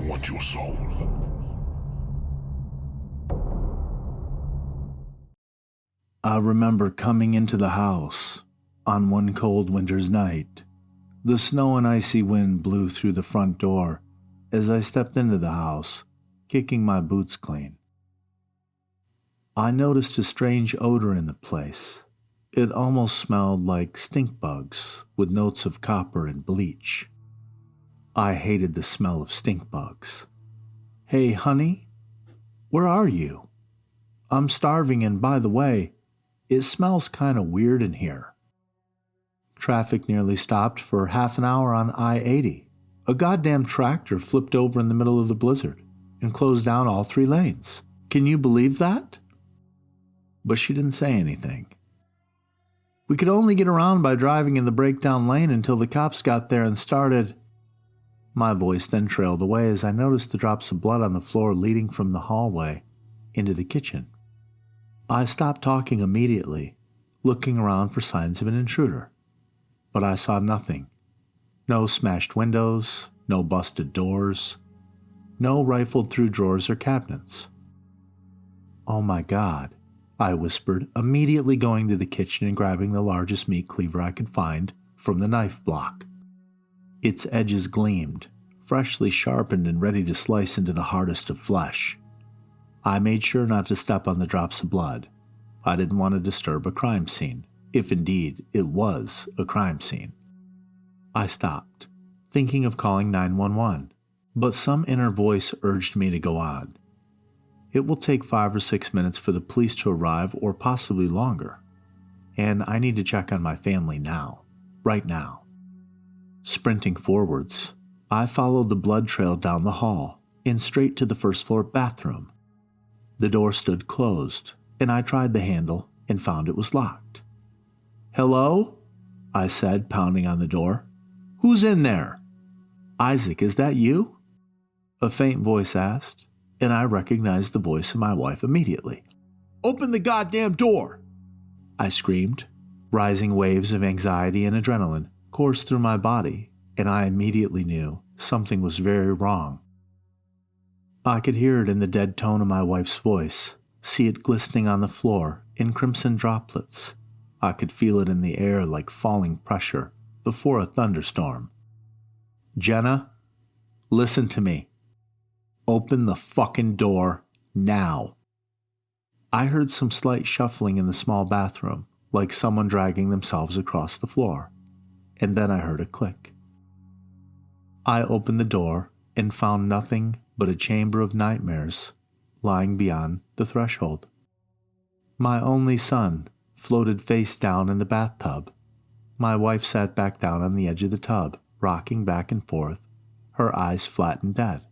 want your soul. I remember coming into the house on one cold winter's night. The snow and icy wind blew through the front door as I stepped into the house, kicking my boots clean. I noticed a strange odor in the place. It almost smelled like stink bugs with notes of copper and bleach. I hated the smell of stink bugs. "Hey, honey, where are you? I'm starving, and by the way, it smells kind of weird in here." Traffic nearly stopped for half an hour on I-80. A goddamn tractor flipped over in the middle of the blizzard and closed down all 3 lanes. Can you believe that? But she didn't say anything. "We could only get around by driving in the breakdown lane until the cops got there and started." My voice then trailed away as I noticed the drops of blood on the floor leading from the hallway into the kitchen. I stopped talking immediately, looking around for signs of an intruder. But I saw nothing. No smashed windows, no busted doors, no rifled through drawers or cabinets. "Oh my God," I whispered, immediately going to the kitchen and grabbing the largest meat cleaver I could find from the knife block. Its edges gleamed, freshly sharpened and ready to slice into the hardest of flesh. I made sure not to step on the drops of blood. I didn't want to disturb a crime scene, if indeed it was a crime scene. I stopped, thinking of calling 911, but some inner voice urged me to go on. It will take 5 or 6 minutes for the police to arrive, or possibly longer, and I need to check on my family now, right now. Sprinting forwards, I followed the blood trail down the hall and straight to the first-floor bathroom. The door stood closed, and I tried the handle and found it was locked. "Hello?" I said, pounding on the door. "Who's in there?" "Isaac, is that you?" a faint voice asked, and I recognized the voice of my wife immediately. "Open the goddamn door!" I screamed. Rising waves of anxiety and adrenaline coursed through my body, and I immediately knew something was very wrong. I could hear it in the dead tone of my wife's voice, see it glistening on the floor in crimson droplets. I could feel it in the air like falling pressure before a thunderstorm. "Jenna, listen to me. Open the fucking door now." I heard some slight shuffling in the small bathroom, like someone dragging themselves across the floor, and then I heard a click. I opened the door and found nothing but a chamber of nightmares lying beyond the threshold. My only son floated face down in the bathtub. My wife sat back down on the edge of the tub, rocking back and forth, her eyes flat and dead.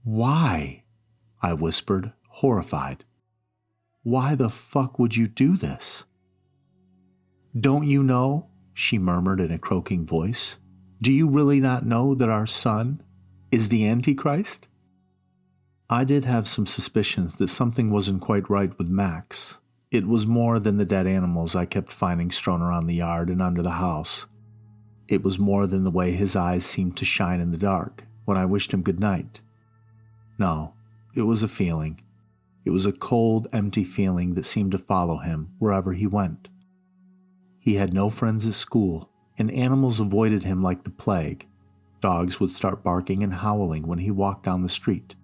"Why?" I whispered, horrified. "Why the fuck would you do this?" "Don't you know?" she murmured in a croaking voice. "Do you really not know that our son is the Antichrist?" I did have some suspicions that something wasn't quite right with Max. It was more than the dead animals I kept finding strewn around the yard and under the house. It was more than the way his eyes seemed to shine in the dark when I wished him good night. No, it was a feeling. It was a cold, empty feeling that seemed to follow him wherever he went. He had no friends at school, and animals avoided him like the plague. Dogs would start barking and howling when he walked down the street,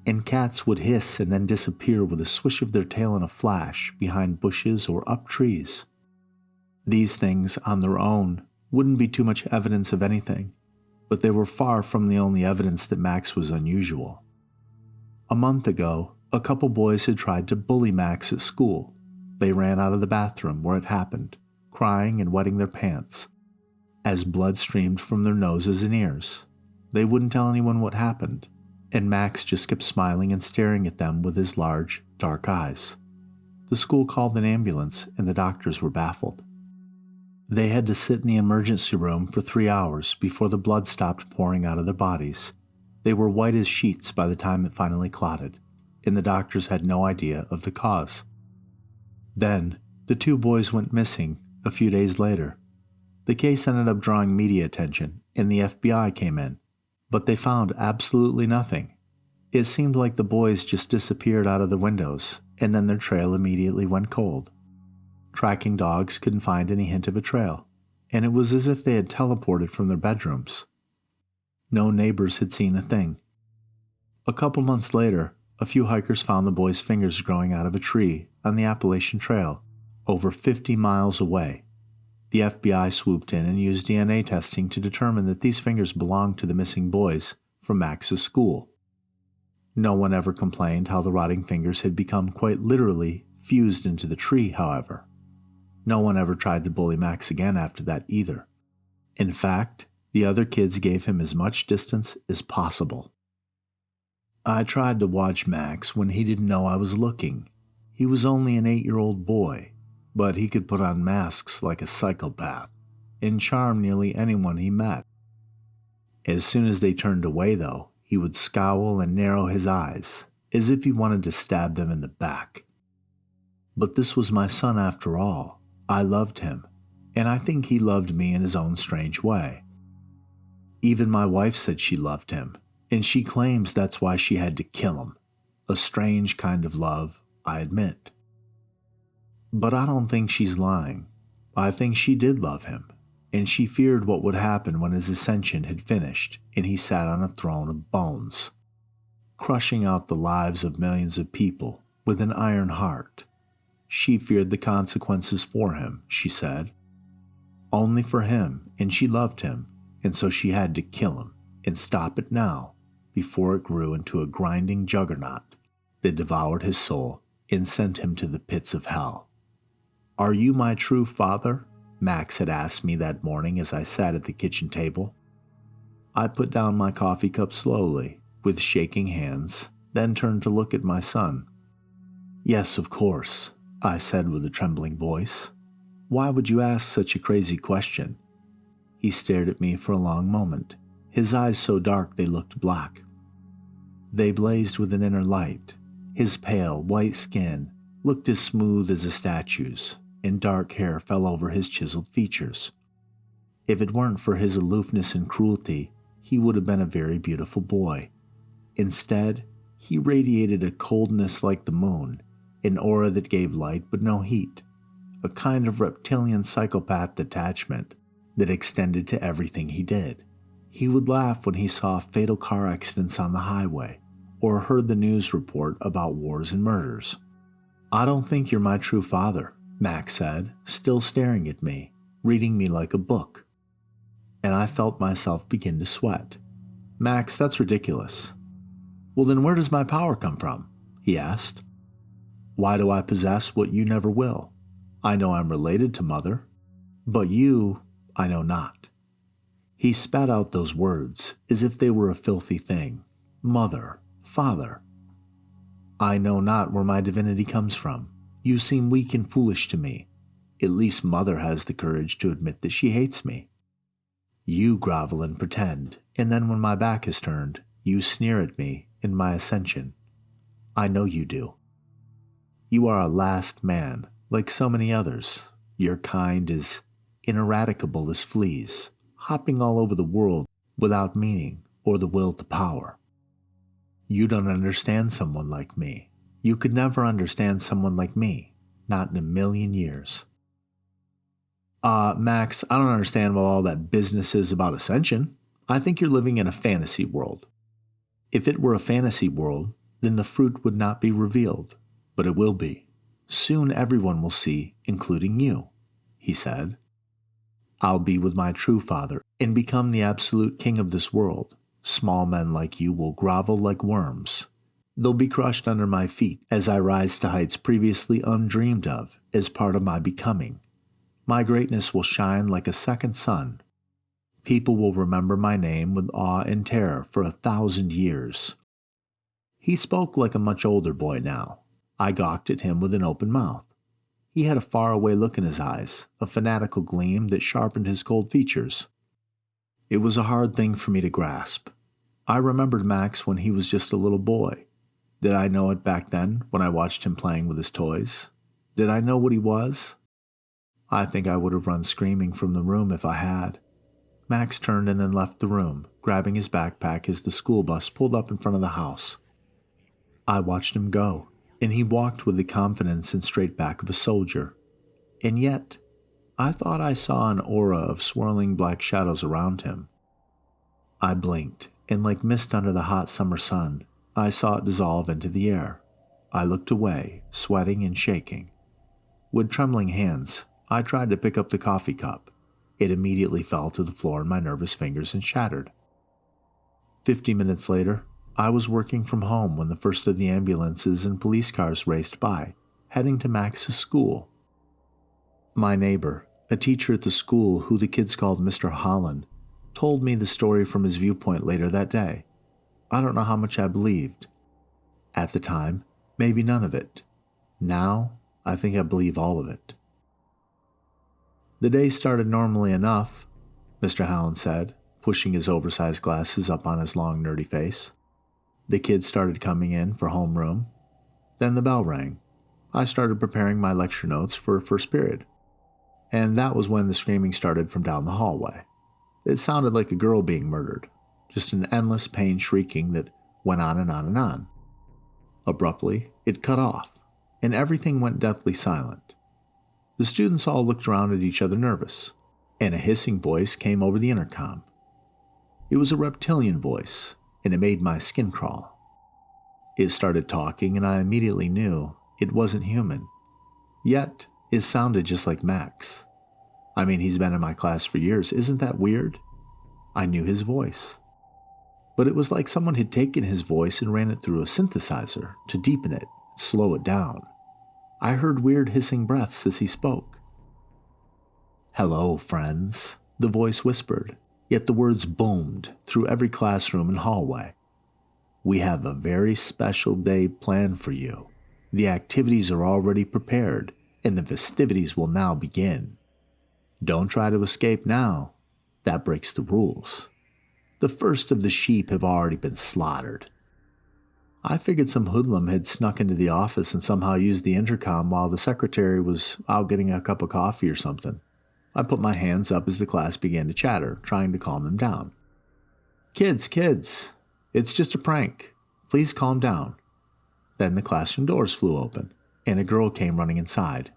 and cats would hiss and then disappear with a swish of their tail in a flash behind bushes or up trees. These things, on their own, wouldn't be too much evidence of anything, but they were far from the only evidence that Max was unusual. A month ago, a couple boys had tried to bully Max at school. They ran out of the bathroom where it happened, crying and wetting their pants, as blood streamed from their noses and ears. They wouldn't tell anyone what happened, and Max just kept smiling and staring at them with his large, dark eyes. The school called an ambulance, and the doctors were baffled. They had to sit in the emergency room for 3 hours before the blood stopped pouring out of their bodies. They were white as sheets by the time it finally clotted, and the doctors had no idea of the cause. Then, the 2 boys went missing a few days later. The case ended up drawing media attention, and the FBI came in, but they found absolutely nothing. It seemed like the boys just disappeared out of the windows, and then their trail immediately went cold. Tracking dogs couldn't find any hint of a trail, and it was as if they had teleported from their bedrooms. No neighbors had seen a thing. A couple months later, a few hikers found the boys' fingers growing out of a tree on the Appalachian Trail, over 50 miles away. The FBI swooped in and used DNA testing to determine that these fingers belonged to the missing boys from Max's school. No one ever complained how the rotting fingers had become quite literally fused into the tree, however. No one ever tried to bully Max again after that either. In fact, the other kids gave him as much distance as possible. I tried to watch Max when he didn't know I was looking. He was only an 8-year-old boy, but he could put on masks like a psychopath and charm nearly anyone he met. As soon as they turned away, though, he would scowl and narrow his eyes, as if he wanted to stab them in the back. But this was my son after all. I loved him, and I think he loved me in his own strange way. Even my wife said she loved him, and she claims that's why she had to kill him. A strange kind of love, I admit. But I don't think she's lying. I think she did love him, and she feared what would happen when his ascension had finished and he sat on a throne of bones, crushing out the lives of millions of people with an iron heart. She feared the consequences for him, she said. Only for him, and she loved him, and so she had to kill him and stop it now, before it grew into a grinding juggernaut that devoured his soul and sent him to the pits of hell. "Are you my true father?" Max had asked me that morning as I sat at the kitchen table. I put down my coffee cup slowly, with shaking hands, then turned to look at my son. "Yes, of course," I said with a trembling voice. "Why would you ask such a crazy question?" He stared at me for a long moment, his eyes so dark they looked black. They blazed with an inner light. His pale, white skin looked as smooth as a statue's, and dark hair fell over his chiseled features. If it weren't for his aloofness and cruelty, he would have been a very beautiful boy. Instead, he radiated a coldness like the moon, an aura that gave light but no heat, a kind of reptilian psychopath detachment that extended to everything he did. He would laugh when he saw fatal car accidents on the highway, or heard the news report about wars and murders. "I don't think you're my true father," Max said, still staring at me, reading me like a book. And I felt myself begin to sweat. "Max, that's ridiculous." "Well, then where does my power come from?" he asked. "Why do I possess what you never will? I know I'm related to Mother, but you, I know not." He spat out those words as if they were a filthy thing. Mother, father. "I know not where my divinity comes from. You seem weak and foolish to me. At least Mother has the courage to admit that she hates me. You grovel and pretend, and then when my back is turned, you sneer at me and my ascension. I know you do. You are a last man, like so many others. Your kind is ineradicable as fleas, hopping all over the world without meaning or the will to power. You don't understand someone like me. You could never understand someone like me, not in a million years." Max, I don't understand what all that business is about ascension. I think you're living in a fantasy world." "If it were a fantasy world, then the fruit would not be revealed, but it will be. Soon everyone will see, including you," he said. "I'll be with my true father and become the absolute king of this world. Small men like you will grovel like worms. They'll be crushed under my feet as I rise to heights previously undreamed of as part of my becoming. My greatness will shine like a second sun. People will remember my name with awe and terror for 1,000 years." He spoke like a much older boy now. I gawked at him with an open mouth. He had a faraway look in his eyes, a fanatical gleam that sharpened his cold features. It was a hard thing for me to grasp. I remembered Max when he was just a little boy. Did I know it back then when I watched him playing with his toys? Did I know what he was? I think I would have run screaming from the room if I had. Max turned and then left the room, grabbing his backpack as the school bus pulled up in front of the house. I watched him go, and he walked with the confidence and straight back of a soldier. And yet, I thought I saw an aura of swirling black shadows around him. I blinked, and like mist under the hot summer sun, I saw it dissolve into the air. I looked away, sweating and shaking. With trembling hands, I tried to pick up the coffee cup. It immediately fell to the floor in my nervous fingers and shattered. 50 minutes later, I was working from home when the first of the ambulances and police cars raced by, heading to Max's school. My neighbor, a teacher at the school who the kids called Mr. Holland, told me the story from his viewpoint later that day. I don't know how much I believed. At the time, maybe none of it. Now, I think I believe all of it. The day started normally enough, Mr. Holland said, pushing his oversized glasses up on his long, nerdy face. The kids started coming in for homeroom. Then the bell rang. I started preparing my lecture notes for first period. And that was when the screaming started from down the hallway. It sounded like a girl being murdered, just an endless pain shrieking that went on and on and on. Abruptly, it cut off, and everything went deathly silent. The students all looked around at each other nervous, and a hissing voice came over the intercom. It was a reptilian voice, and it made my skin crawl. It started talking, and I immediately knew it wasn't human. Yet, it sounded just like Max. I mean, he's been in my class for years. Isn't that weird? I knew his voice. But it was like someone had taken his voice and ran it through a synthesizer to deepen it, slow it down. I heard weird hissing breaths as he spoke. "Hello, friends," the voice whispered, yet the words boomed through every classroom and hallway. "We have a very special day planned for you. The activities are already prepared, and the festivities will now begin. Don't try to escape now. That breaks the rules. The first of the sheep have already been slaughtered." I figured some hoodlum had snuck into the office and somehow used the intercom while the secretary was out getting a cup of coffee or something. I put my hands up as the class began to chatter, trying to calm them down. Kids, it's just a prank. Please calm down." Then the classroom doors flew open, and a girl came running inside.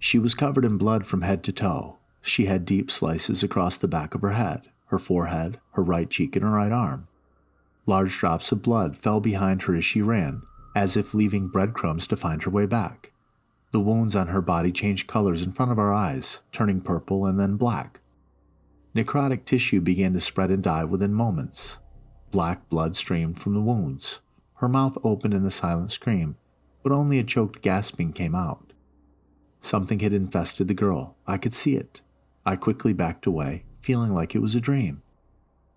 She was covered in blood from head to toe. She had deep slices across the back of her head, her forehead, her right cheek, and her right arm. Large drops of blood fell behind her as she ran, as if leaving breadcrumbs to find her way back. The wounds on her body changed colors in front of our eyes, turning purple and then black. Necrotic tissue began to spread and die within moments. Black blood streamed from the wounds. Her mouth opened in a silent scream, but only a choked gasping came out. Something had infested the girl. I could see it. I quickly backed away, feeling like it was a dream.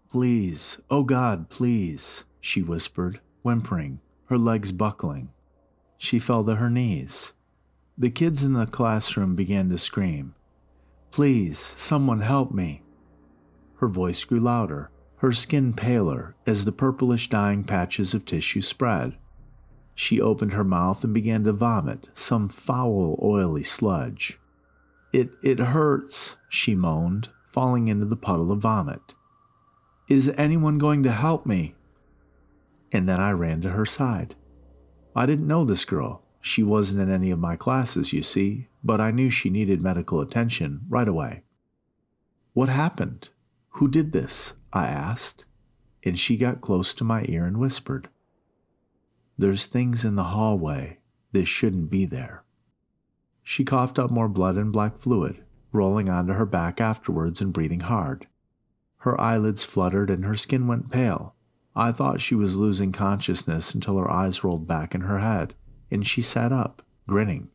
"Please, oh God, please," she whispered, whimpering, her legs buckling. She fell to her knees. The kids in the classroom began to scream. "Please, someone help me." Her voice grew louder, her skin paler as the purplish dying patches of tissue spread. She opened her mouth and began to vomit some foul, oily sludge. It hurts," she moaned, falling into the puddle of vomit. "Is anyone going to help me?" And then I ran to her side. I didn't know this girl. She wasn't in any of my classes, you see, but I knew she needed medical attention right away. "What happened? Who did this?" I asked, and she got close to my ear and whispered, "There's things in the hallway that shouldn't be there." She coughed up more blood and black fluid, rolling onto her back afterwards and breathing hard. Her eyelids fluttered and her skin went pale. I thought she was losing consciousness until her eyes rolled back in her head, and she sat up, grinning.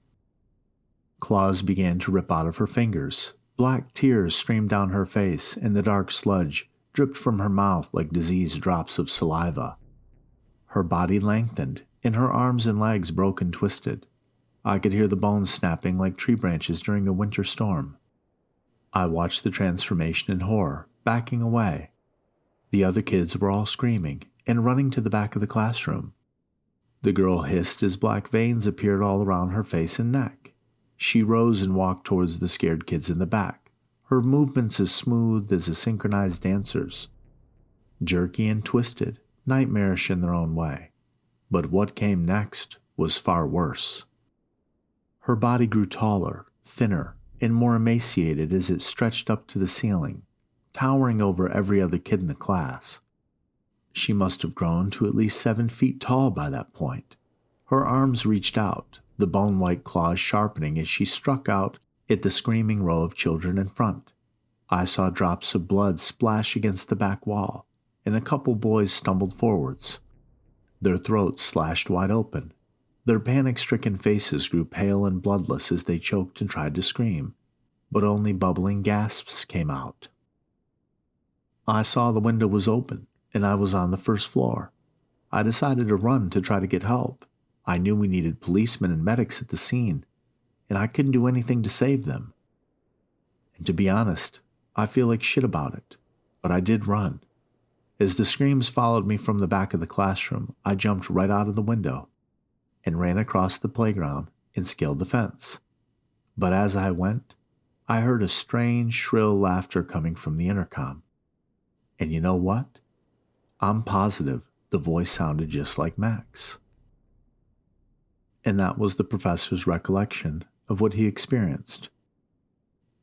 Claws began to rip out of her fingers. Black tears streamed down her face, and the dark sludge dripped from her mouth like diseased drops of saliva. Her body lengthened, and her arms and legs broke and twisted. I could hear the bones snapping like tree branches during a winter storm. I watched the transformation in horror, backing away. The other kids were all screaming and running to the back of the classroom. The girl hissed as black veins appeared all around her face and neck. She rose and walked towards the scared kids in the back, her movements as smooth as a synchronized dancer's, jerky and twisted, nightmarish in their own way. But what came next was far worse. Her body grew taller, thinner, and more emaciated as it stretched up to the ceiling, towering over every other kid in the class. She must have grown to at least 7 feet tall by that point. Her arms reached out, the bone-like claws sharpening as she struck out at the screaming row of children in front. I saw drops of blood splash against the back wall, and a couple boys stumbled forwards. Their throats slashed wide open. Their panic-stricken faces grew pale and bloodless as they choked and tried to scream, but only bubbling gasps came out. I saw the window was open, and I was on the first floor. I decided to run to try to get help. I knew we needed policemen and medics at the scene, and I couldn't do anything to save them. And to be honest, I feel like shit about it, but I did run. As the screams followed me from the back of the classroom, I jumped right out of the window and ran across the playground and scaled the fence. But as I went, I heard a strange, shrill laughter coming from the intercom. And you know what? I'm positive the voice sounded just like Max. And that was the professor's recollection of what he experienced.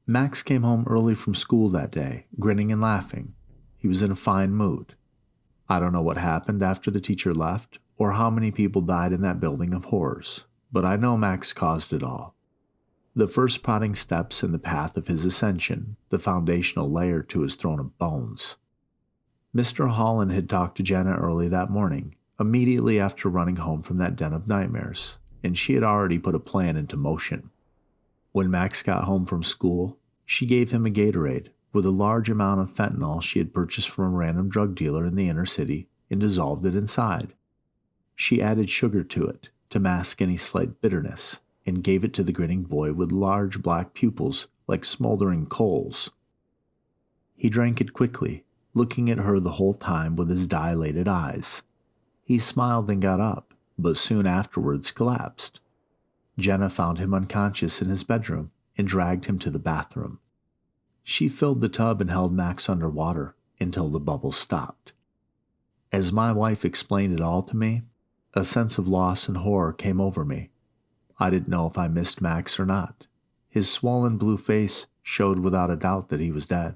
Max came home early from school that day, grinning and laughing. He was in a fine mood. I don't know what happened after the teacher left, or how many people died in that building of horrors, but I know Max caused it all. The first prodding steps in the path of his ascension, the foundational layer to his throne of bones. Mr. Holland had talked to Jenna early that morning, immediately after running home from that den of nightmares, and she had already put a plan into motion. When Max got home from school, she gave him a Gatorade with a large amount of fentanyl she had purchased from a random drug dealer in the inner city and dissolved it inside. She added sugar to it to mask any slight bitterness and gave it to the grinning boy with large black pupils like smoldering coals. He drank it quickly, looking at her the whole time with his dilated eyes. He smiled and got up, but soon afterwards collapsed. Jenna found him unconscious in his bedroom and dragged him to the bathroom. She filled the tub and held Max underwater until the bubbles stopped. As my wife explained it all to me, a sense of loss and horror came over me. I didn't know if I missed Max or not. His swollen blue face showed without a doubt that he was dead.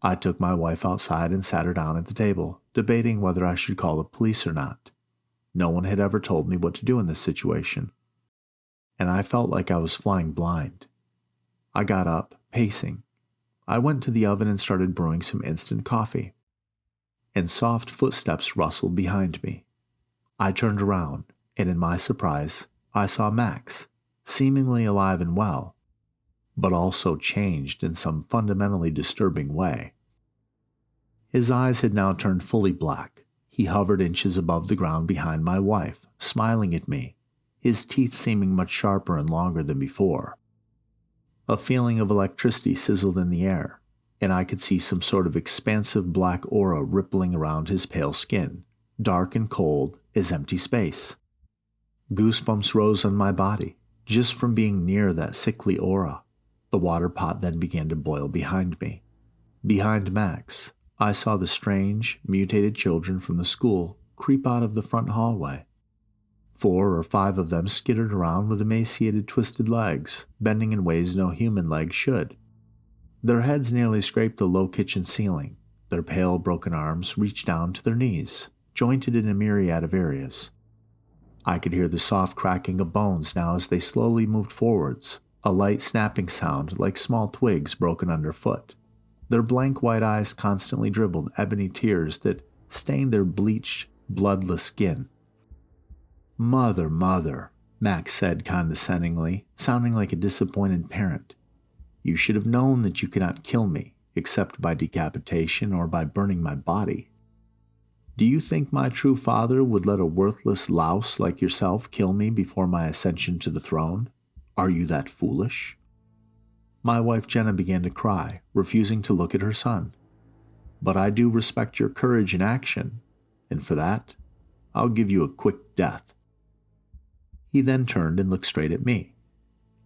I took my wife outside and sat her down at the table, debating whether I should call the police or not. No one had ever told me what to do in this situation, and I felt like I was flying blind. I got up, pacing. I went to the oven and started brewing some instant coffee, and soft footsteps rustled behind me. I turned around, and in my surprise, I saw Max, seemingly alive and well, but also changed in some fundamentally disturbing way. His eyes had now turned fully black. He hovered inches above the ground behind my wife, smiling at me, his teeth seeming much sharper and longer than before. A feeling of electricity sizzled in the air, and I could see some sort of expansive black aura rippling around his pale skin, dark and cold as empty space. Goosebumps rose on my body, just from being near that sickly aura. The water pot then began to boil behind me. Behind Max, I saw the strange, mutated children from the school creep out of the front hallway. 4 or 5 of them skittered around with emaciated, twisted legs, bending in ways no human leg should. Their heads nearly scraped the low kitchen ceiling. Their pale, broken arms reached down to their knees, jointed in a myriad of areas. I could hear the soft cracking of bones now as they slowly moved forwards, a light snapping sound like small twigs broken underfoot. Their blank white eyes constantly dribbled ebony tears that stained their bleached, bloodless skin. Mother, Max said condescendingly, sounding like a disappointed parent. You should have known that you could not kill me, except by decapitation or by burning my body. Do you think my true father would let a worthless louse like yourself kill me before my ascension to the throne? Are you that foolish? My wife Jenna began to cry, refusing to look at her son. But I do respect your courage and action, and for that, I'll give you a quick death. He then turned and looked straight at me.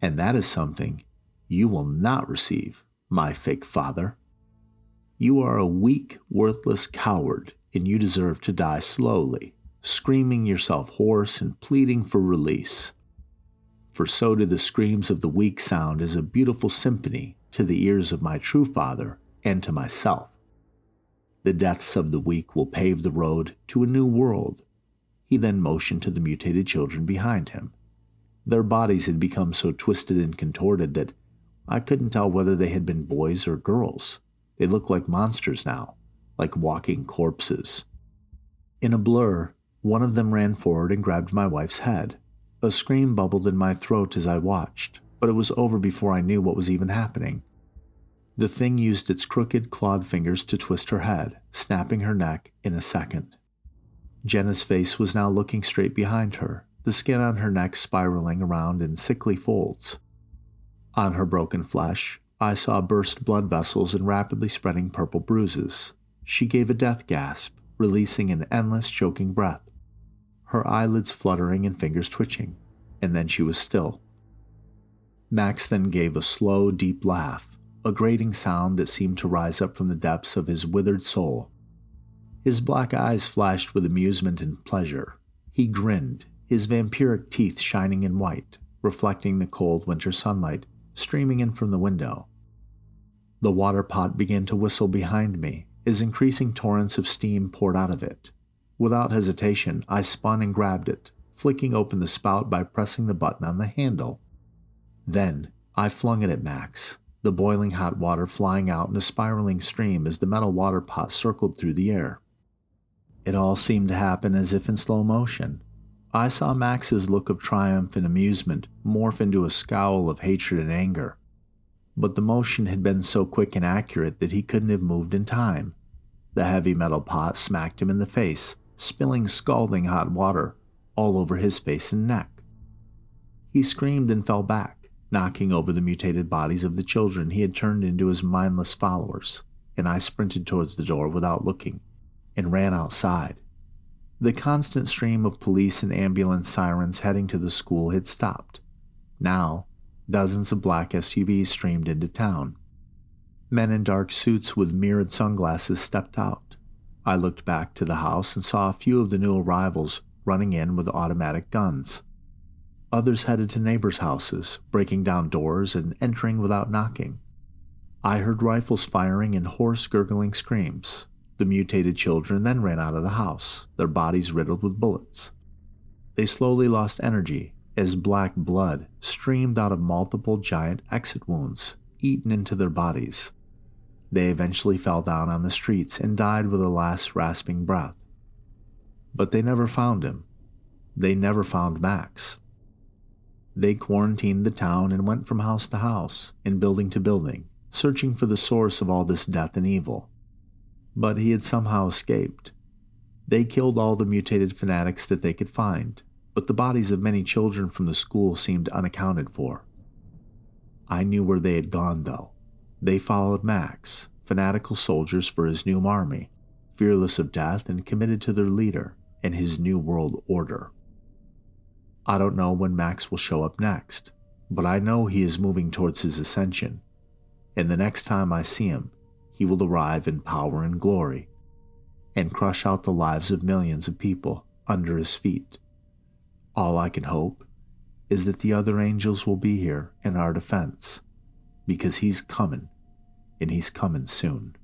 And that is something you will not receive, my fake father. You are a weak, worthless coward, and you deserve to die slowly, screaming yourself hoarse and pleading for release. For so do the screams of the weak sound as a beautiful symphony to the ears of my true father and to myself. The deaths of the weak will pave the road to a new world. He then motioned to the mutated children behind him. Their bodies had become so twisted and contorted that I couldn't tell whether they had been boys or girls. They looked like monsters now, like walking corpses. In a blur, one of them ran forward and grabbed my wife's head. A scream bubbled in my throat as I watched, but it was over before I knew what was even happening. The thing used its crooked, clawed fingers to twist her head, snapping her neck in a second. Jenna's face was now looking straight behind her, the skin on her neck spiraling around in sickly folds. On her broken flesh, I saw burst blood vessels and rapidly spreading purple bruises. She gave a death gasp, releasing an endless choking breath, her eyelids fluttering and fingers twitching, and then she was still. Max then gave a slow, deep laugh, a grating sound that seemed to rise up from the depths of his withered soul. His black eyes flashed with amusement and pleasure. He grinned, his vampiric teeth shining in white, reflecting the cold winter sunlight streaming in from the window. The water pot began to whistle behind me as increasing torrents of steam poured out of it. Without hesitation, I spun and grabbed it, flicking open the spout by pressing the button on the handle. Then, I flung it at Max, the boiling hot water flying out in a spiraling stream as the metal water pot circled through the air. It all seemed to happen as if in slow motion. I saw Max's look of triumph and amusement morph into a scowl of hatred and anger. But the motion had been so quick and accurate that he couldn't have moved in time. The heavy metal pot smacked him in the face, spilling scalding hot water all over his face and neck. He screamed and fell back, knocking over the mutated bodies of the children he had turned into his mindless followers, and I sprinted towards the door without looking, and ran outside. The constant stream of police and ambulance sirens heading to the school had stopped. Now, dozens of black SUVs streamed into town. Men in dark suits with mirrored sunglasses stepped out. I looked back to the house and saw a few of the new arrivals running in with automatic guns. Others headed to neighbors' houses, breaking down doors and entering without knocking. I heard rifles firing and hoarse, gurgling screams. The mutated children then ran out of the house, their bodies riddled with bullets. They slowly lost energy as black blood streamed out of multiple giant exit wounds, eaten into their bodies. They eventually fell down on the streets and died with a last rasping breath. But they never found him. They never found Max. They quarantined the town and went from house to house and building to building, searching for the source of all this death and evil. But he had somehow escaped. They killed all the mutated fanatics that they could find, but the bodies of many children from the school seemed unaccounted for. I knew where they had gone, though. They followed Max, fanatical soldiers for his new army, fearless of death and committed to their leader and his new world order. I don't know when Max will show up next, but I know he is moving towards his ascension, and the next time I see him, he will arrive in power and glory, and crush out the lives of millions of people under his feet. All I can hope is that the other angels will be here in our defense, because he's coming, and he's coming soon.